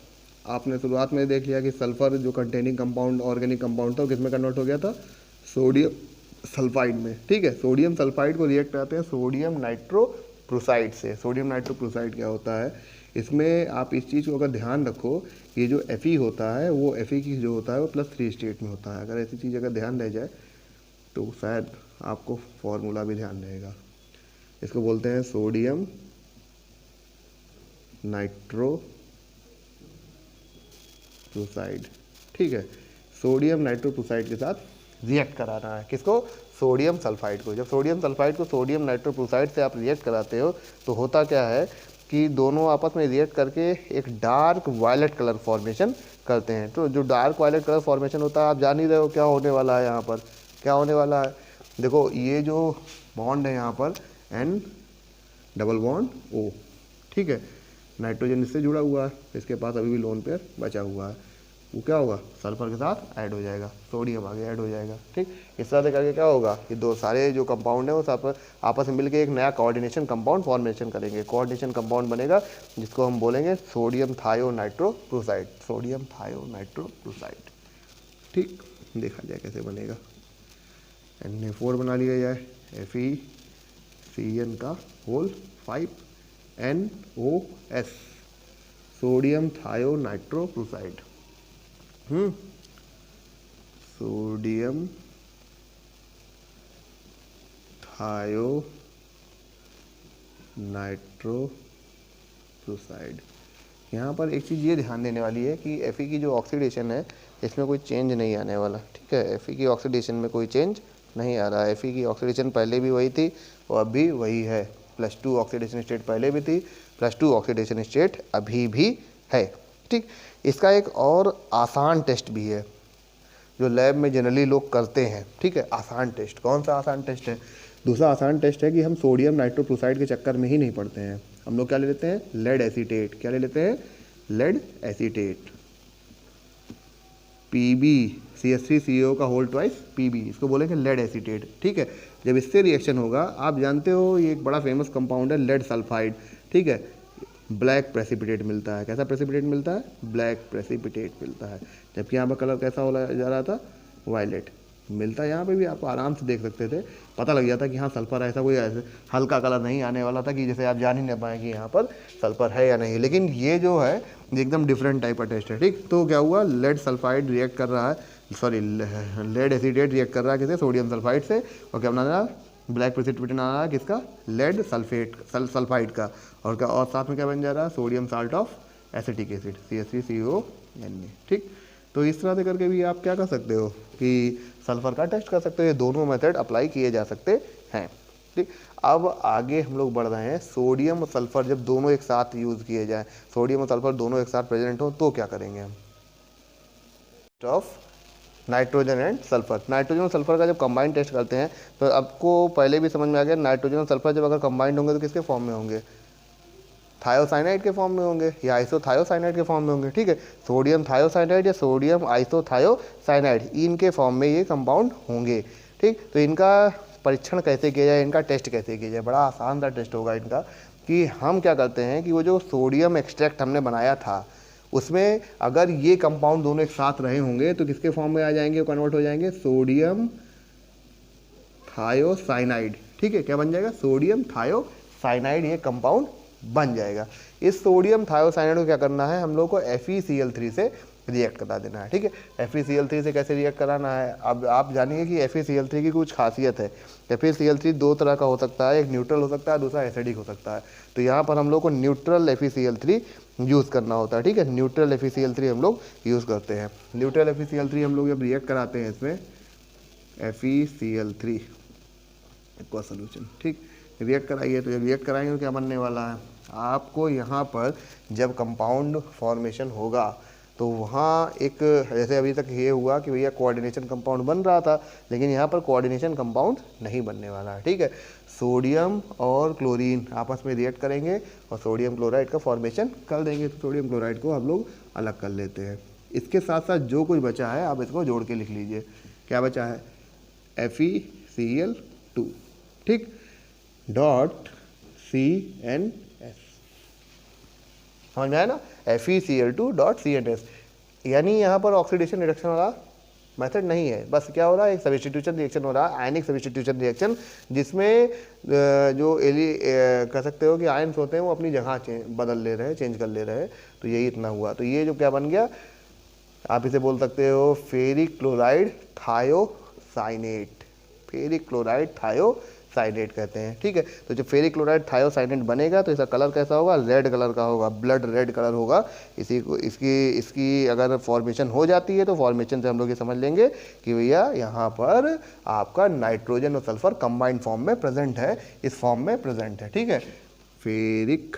आपने शुरुआत में देख लिया कि सल्फर जो कंटेनिंग कंपाउंड ऑर्गेनिक कंपाउंड था वो किस में कन्वर्ट हो गया था, सोडियम सल्फाइड में, ठीक है। सोडियम सल्फाइड को रिएक्ट कराते हैं सोडियम नाइट्रोप्रोसाइड से। सोडियम नाइट्रोप्रोसाइड क्या होता है, इसमें आप इस चीज़ को अगर ध्यान रखो, ये जो Fe होता है वो Fe की जो होता है वो +3 स्टेट में होता है। अगर ऐसी चीज़ अगर ध्यान रह जाए तो शायद आपको फॉर्मूला भी ध्यान रहेगा। इसको बोलते हैं सोडियम नाइट्रोप्रोसाइड, ठीक है। सोडियम नाइट्रोप्रोसाइड के साथ रिएक्ट कराना है, किसको, सोडियम सल्फाइड को। जब सोडियम सल्फाइड को सोडियम नाइट्रोप्रोसाइड से आप रिएक्ट कराते हो तो होता क्या है कि दोनों आपस में रिएक्ट करके एक डार्क वायलेट कलर फॉर्मेशन करते हैं। तो जो डार्क वायलेट कलर फॉर्मेशन होता है, आप जान ही रहे हो क्या होने वाला है यहाँ पर, क्या होने वाला है। देखो ये जो बॉन्ड है यहाँ पर N डबल बॉन्ड O, ठीक है, नाइट्रोजन इससे जुड़ा हुआ है, इसके पास अभी भी लोन पेयर बचा हुआ है, वो क्या होगा, सल्फर के साथ ऐड हो जाएगा, सोडियम आगे ऐड हो जाएगा, ठीक। इस तरह से करके क्या होगा, ये दो सारे जो कंपाउंड है वो सब आपस में मिलकर एक नया कोऑर्डिनेशन कंपाउंड फॉर्मेशन करेंगे। कोऑर्डिनेशन कंपाउंड बनेगा जिसको हम बोलेंगे सोडियम थायोनाइट्रोप्रोसाइड, सोडियम थायोनाइट्रोप्रोसाइड, ठीक। देखा जाए कैसे बनेगा। Na4 बना लिया जाए, FeCN का होल 5NOS, सोडियम थायोनाइट्रोप्रोसाइड, सोडियम थायोनाइट्रोप्रोसाइड। यहाँ पर एक चीज़ ये ध्यान देने वाली है कि Fe की जो ऑक्सीडेशन है इसमें कोई चेंज नहीं आने वाला, ठीक है। Fe की ऑक्सीडेशन में कोई चेंज नहीं आ रहा है। Fe की ऑक्सीडेशन पहले भी वही थी और अभी वही है। +2 ऑक्सीडेशन स्टेट पहले भी थी, +2 ऑक्सीडेशन स्टेट अभी भी है, ठीक। इसका एक और आसान टेस्ट भी है जो लैब में जनरली लोग करते हैं, ठीक है। आसान टेस्ट, कौन सा आसान टेस्ट है, दूसरा आसान टेस्ट है कि हम सोडियम नाइट्रोप्रोसाइड के चक्कर में ही नहीं पड़ते हैं। हम लोग क्या ले लेते हैं, लेड एसीटेट। क्या ले लेते हैं, लेड एसीटेट, PbCH3CO का होल ट्वाइस Pb, इसको बोलेंगे लेड एसीटेट, ठीक है। जब इससे रिएक्शन होगा, आप जानते हो ये एक बड़ा फेमस कंपाउंड है लेड सल्फाइड, ठीक है, ब्लैक प्रेसिपिटेट मिलता है। कैसा प्रेसिपिटेट मिलता है, ब्लैक प्रेसिपिटेट मिलता है। जबकि यहाँ पर कलर कैसा हो जा रहा था, वायलेट मिलता है। यहाँ पे भी आप आराम से देख सकते थे, पता लग जाता कि हाँ सल्फर, ऐसा कोई ऐसे हल्का कलर नहीं आने वाला था कि जैसे आप जान ही नहीं पाए कि यहाँ पर सल्फर है या नहीं। लेकिन ये जो है एकदम डिफरेंट टाइप का टेस्ट है, ठीक। तो क्या हुआ, लेड सल्फाइड रिएक्ट कर रहा है, सॉरी लेड एसीटेट रिएक्ट कर रहा है किसे, सोडियम सल्फाइड से, और क्या बना रहा है, ब्लैक प्रेसिपिटेट बना रहा है किसका, लेड सल्फाइड का। और क्या, और साथ में क्या बन जा रहा है, sodium salt of acetic acid CH3CONa, ठीक। तो इस तरह से करके भी आप क्या कर सकते हो कि सल्फर का टेस्ट कर सकते हो। ये दोनों मेथड अप्लाई किए जा सकते हैं, ठीक। अब आगे हम लोग बढ़ रहे हैं, सोडियम और सल्फर जब दोनों एक साथ यूज़ किए जाए, सोडियम और सल्फर दोनों एक साथ प्रेजेंट हो तो क्या करेंगे हम, of nitrogen and sulphur. Nitrogen और सल्फर का जब कंबाइंड टेस्ट करते हैं तो आपको पहले भी समझ में आ गया, नाइट्रोजन और सल्फर जब अगर कंबाइंड होंगे तो किसके फॉर्म में होंगे, थायोसाइनाइड के फॉर्म में होंगे या आइसोथायोसाइनाइड के फॉर्म में होंगे, ठीक है। सोडियम थायोसाइनाइड या सोडियम आइसोथायोसाइनाइड, इनके फॉर्म में ये कंपाउंड होंगे। ठीक। तो इनका परीक्षण कैसे किया जाए, इनका टेस्ट कैसे किया जाए, बड़ा आसान सा टेस्ट होगा इनका कि हम क्या करते हैं कि वो जो सोडियम एक्सट्रैक्ट हमने बनाया था उसमें अगर ये कंपाउंड दोनों एक साथ रहे होंगे तो किसके फॉर्म में आ जाएंगे, वो कन्वर्ट हो जाएंगे सोडियम थायोसाइनाइड। ठीक है, क्या बन जाएगा, सोडियम थायोसाइनाइड ये कंपाउंड बन जाएगा। इस सोडियम थायोसाइनाइड को क्या करना है, हम लोग को FeCl3 से रिएक्ट करा देना है। ठीक है, FeCl3 से कैसे रिएक्ट कराना है, अब आप जानेंगे कि FeCl3 की कुछ खासियत है। FeCl3 दो तरह का हो सकता है, एक न्यूट्रल हो सकता है, दूसरा एसिडिक हो सकता है। तो यहाँ पर हम लोग को न्यूट्रल FeCl3 यूज़ करना होता है। ठीक है, न्यूट्रल FeCl3 हम लोग यूज़ करते हैं। न्यूट्रल FeCl3 हम लोग जब रिएक्ट कराते हैं इसमें FeCl3 एक्वा सोल्यूशन, ठीक, रिएक्ट कराइए। तो जब रिएक्ट कराएंगे तो क्या बनने वाला है, आपको यहाँ पर जब कंपाउंड फॉर्मेशन होगा तो वहाँ एक, जैसे अभी तक ये हुआ कि भैया कोऑर्डिनेशन कंपाउंड बन रहा था, लेकिन यहाँ पर कोऑर्डिनेशन कंपाउंड नहीं बनने वाला है। ठीक है, सोडियम और क्लोरीन आपस में रिएक्ट करेंगे और सोडियम क्लोराइड का फॉर्मेशन कर देंगे। तो सोडियम क्लोराइड को हम लोग अलग कर लेते हैं। इसके साथ साथ जो कुछ बचा है आप इसको जोड़ के लिख लीजिए। क्या बचा है, FeCl2, ठीक, डॉट CNS, समझ में आया ना, FeCl2 डॉट CNS। यानी यहाँ पर ऑक्सीडेशन रिडक्शन वाला मेथड नहीं है, बस क्या हो रहा है, एक सब्स्टिट्यूशन रिएक्शन हो रहा है, आयनिक सब्स्टिट्यूशन रिएक्शन, जिसमें जो कह सकते हो कि आयन्स होते हैं वो अपनी जगह बदल ले रहे हैं, चेंज कर ले रहे हैं। तो यही इतना हुआ। तो ये जो क्या बन गया, आप इसे बोल सकते हो ferric chloride thiocyanate, ferric chloride thiocyanate कहते हैं। ठीक है, तो जब फेरिक क्लोराइड थायोसाइनेट बनेगा तो इसका कलर कैसा होगा, रेड कलर का होगा, ब्लड रेड कलर होगा। इसी को इसकी अगर फॉर्मेशन हो जाती है तो फॉर्मेशन से हम लोग ये समझ लेंगे कि भैया यहाँ पर आपका नाइट्रोजन और सल्फर कंबाइंड फॉर्म में प्रेजेंट है, इस फॉर्म में प्रेजेंट है। ठीक है, फेरिक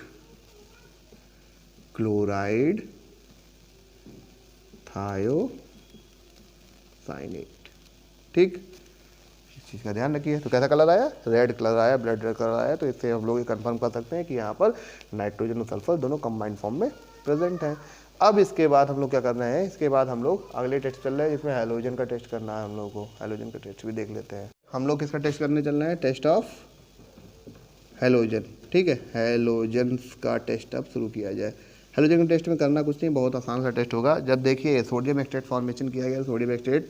क्लोराइड थायोसाइनेट, ठीक, इस चीज़ का ध्यान रखिए। तो कैसा कलर आया, रेड कलर आया, ब्लड रेड कलर आया। तो इससे हम लोग ये कंफर्म कर सकते हैं कि यहाँ पर नाइट्रोजन और सल्फर दोनों कंबाइंड फॉर्म में प्रेजेंट हैं। अब इसके बाद हम लोग क्या करना है, इसके बाद हम लोग अगले टेस्ट चल रहे हैं जिसमें हैलोजन का टेस्ट करना है हम लोग को। हैलोजन का टेस्ट भी देख लेते हैं। हम लोग किसका टेस्ट करने चल रहे हैं, टेस्ट ऑफ हैलोजन। ठीक है, हैलोजन्स का टेस्ट अब शुरू किया जाए। हैलोजन के टेस्ट में करना कुछ नहीं, बहुत आसान सा टेस्ट होगा। जब देखिए सोडियम एक्सट्रैक्ट फॉर्मेशन किया गया, सोडियम एक्सट्रैक्ट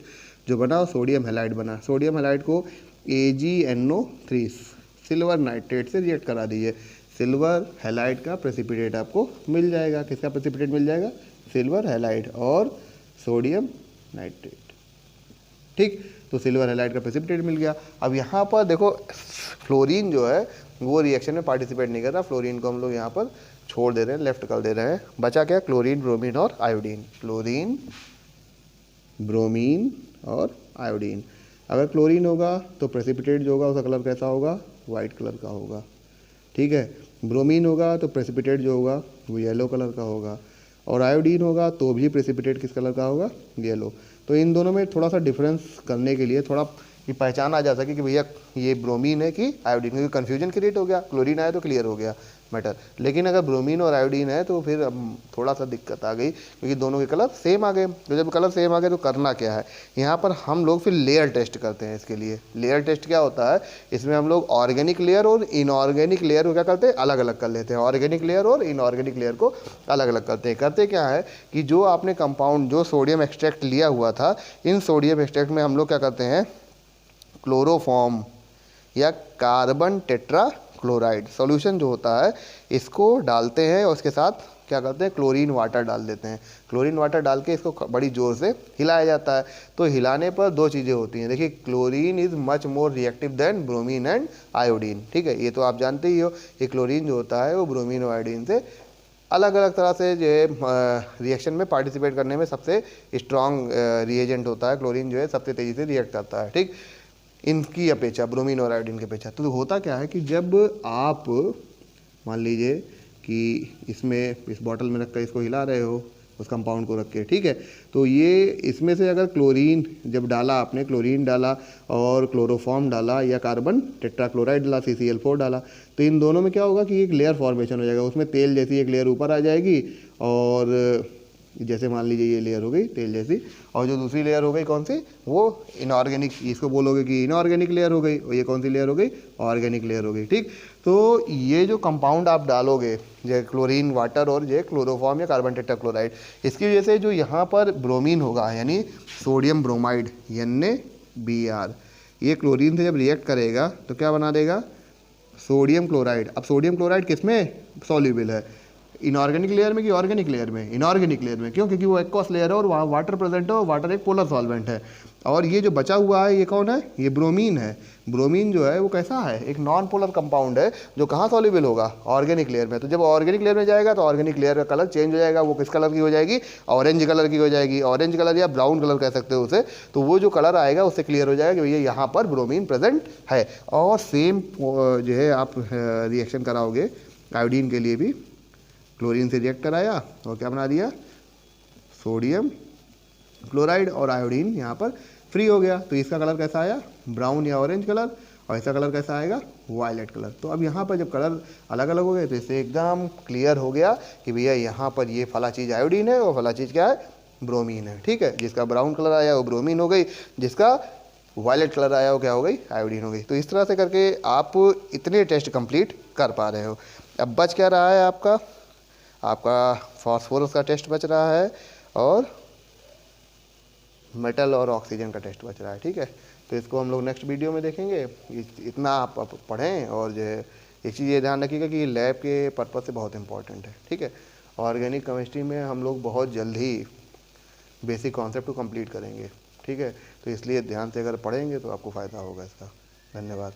जो बना सोडियम हैलाइड बना, सोडियम हैलाइड को AgNO3 सिल्वर नाइट्रेट से रिएक्ट करा दीजिए, सिल्वर हैलाइड का प्रेसिपिटेट आपको मिल जाएगा। किसका प्रेसिपिटेट मिल जाएगा, सिल्वर हैलाइड और सोडियम नाइट्रेट। ठीक, तो सिल्वर हैलाइड का प्रेसिपिटेट मिल गया। अब यहाँ पर देखो फ्लोरीन जो है वो रिएक्शन में पार्टिसिपेट नहीं कर रहा, फ्लोरीन को हम लोग यहाँ पर छोड़ दे रहे हैं, लेफ्ट कर दे रहे हैं। बचा क्या, क्लोरीन, ब्रोमीन और आयोडीन, क्लोरीन, ब्रोमीन और आयोडीन। अगर क्लोरीन होगा तो प्रेसिपिटेट जो होगा उसका कलर कैसा होगा, वाइट कलर का होगा। ठीक है, ब्रोमीन होगा तो प्रेसिपिटेट जो होगा वो येलो कलर का होगा, और आयोडीन होगा तो भी प्रेसिपिटेट किस कलर का होगा, येलो। तो इन दोनों में थोड़ा सा डिफरेंस करने के लिए थोड़ा ये पहचान आ जा सके कि भैया ये ब्रोमीन है कि आयोडीन, क्योंकि कन्फ्यूजन क्रिएट हो गया, क्लोरीन आया तो क्लियर हो गया मैटर, लेकिन अगर ब्रोमीन और आयोडीन है तो फिर थोड़ा सा दिक्कत आ गई, क्योंकि दोनों के कलर सेम आ गए। तो जब कलर सेम आ गए तो करना क्या है, यहाँ पर हम लोग फिर लेयर टेस्ट करते हैं। इसके लिए लेयर टेस्ट क्या होता है, इसमें हम लोग ऑर्गेनिक लेयर और इनऑर्गेनिक लेयर को क्या करते हैं, अलग अलग कर लेते हैं। ऑर्गेनिक लेयर और इनऑर्गेनिक लेयर को अलग अलग करते हैं। करते क्या है कि जो आपने कंपाउंड जो सोडियम एक्सट्रैक्ट लिया हुआ था, इन सोडियम एक्सट्रैक्ट में हम लोग क्या करते हैं, क्लोरोफॉर्म या कार्बन टेट्रा क्लोराइड सॉल्यूशन जो होता है इसको डालते हैं, और उसके साथ क्या करते हैं, क्लोरीन वाटर डाल देते हैं। क्लोरीन वाटर डाल के इसको बड़ी ज़ोर से हिलाया जाता है। तो हिलाने पर दो चीज़ें होती हैं। देखिए, chlorine is much more reactive than bromine and iodine. ठीक है, ये तो आप जानते ही हो, ये क्लोरीन जो होता है वो ब्रोमीन और आयोडीन से अलग अलग तरह से जो रिएक्शन में पार्टिसिपेट करने में सबसे स्ट्रॉन्ग रिएजेंट होता है। क्लोरीन जो है सबसे तेज़ी से रिएक्ट करता है, ठीक, इनकी अपेक्षा, ब्रोमीन और आयोडीन की अपेक्षा। तो होता क्या है कि जब आप मान लीजिए कि इसमें इस बॉटल में रख कर इसको हिला रहे हो, उस कंपाउंड को रख के, ठीक है, तो ये इसमें से अगर क्लोरीन जब डाला आपने, क्लोरीन डाला और क्लोरोफॉर्म डाला या कार्बन टेट्राक्लोराइड डाला, CCl4 डाला, तो इन दोनों में क्या होगा कि एक लेयर फॉर्मेशन हो जाएगा। उसमें तेल जैसी एक लेयर ऊपर आ जाएगी और जैसे मान लीजिए ये लेयर हो गई तेल जैसी, और जो दूसरी लेयर हो गई कौन सी, वो इनऑर्गेनिक, इसको बोलोगे कि इनऑर्गेनिक लेयर हो गई, और ये कौन सी लेयर हो गई, ऑर्गेनिक लेयर हो गई। ठीक, तो ये जो कंपाउंड आप डालोगे, जैसे क्लोरीन वाटर और ये क्लोरोफॉर्म या कार्बन टेट्राक्लोराइड, इसकी वजह से जो यहाँ पर ब्रोमीन होगा यानी सोडियम ब्रोमाइड NaBr, ये क्लोरीन से जब रिएक्ट करेगा तो क्या बना देगा, सोडियम क्लोराइड। अब सोडियम क्लोराइड किस में सॉल्युबल है, इनऑर्गेनिक लेयर में कि ऑर्गेनिक लेयर में, इनऑर्गेनिक लेयर में। क्यों, क्योंकि वो एक्वस लेयर है और वहाँ वाटर प्रेजेंट है, और वाटर एक पोलर सॉल्वेंट है। और ये जो बचा हुआ है ये कौन है, ये ब्रोमीन है। ब्रोमीन जो है वो कैसा है, एक नॉन पोलर कंपाउंड है, जो कहाँ सॉल्युबल होगा, ऑर्गेनिक लेयर में। तो जब ऑर्गेनिक लेयर में जाएगा तो ऑर्गेनिक लेयर का कलर चेंज हो जाएगा, वो किस कलर की हो जाएगी, ऑरेंज कलर की हो जाएगी, ऑरेंज कलर या ब्राउन कलर कह सकते हो उसे। तो वो जो कलर आएगा उससे क्लियर हो जाएगा कि भैया यहाँ पर ब्रोमीन प्रेजेंट है। और सेम जो है आप रिएक्शन कराओगे आयोडीन के लिए भी, क्लोरीन से रिएक्ट कराया और क्या बना दिया, सोडियम क्लोराइड, और आयोडीन यहाँ पर फ्री हो गया। तो इसका कलर कैसा आया, ब्राउन या ऑरेंज कलर, और इसका कलर कैसा आएगा, वायलेट कलर। तो अब यहाँ पर जब कलर अलग अलग हो गए तो इससे एकदम क्लियर हो गया कि भैया यहाँ पर ये फला चीज़ आयोडीन है और फला चीज़ क्या है, ब्रोमीन है। ठीक है, जिसका ब्राउन कलर आया वो ब्रोमीन हो गई, जिसका वायलेट कलर आया वो क्या हो गई, आयोडीन हो गई। तो इस तरह से करके आप इतने टेस्ट कंप्लीट कर पा रहे हो। अब बच क्या रहा है आपका फास्फोरस का टेस्ट बच रहा है, और मेटल और ऑक्सीजन का टेस्ट बच रहा है। ठीक है, तो इसको हम लोग नेक्स्ट वीडियो में देखेंगे। इतना आप पढ़ें, और जो है एक चीज़ ये ध्यान रखिएगा कि लैब के पर्पज़ से बहुत इंपॉर्टेंट है। ठीक है, ऑर्गेनिक केमिस्ट्री में हम लोग बहुत जल्द ही बेसिक कॉन्सेप्ट को कंप्लीट करेंगे। ठीक है, तो इसलिए ध्यान से अगर पढ़ेंगे तो आपको फ़ायदा होगा इसका। धन्यवाद।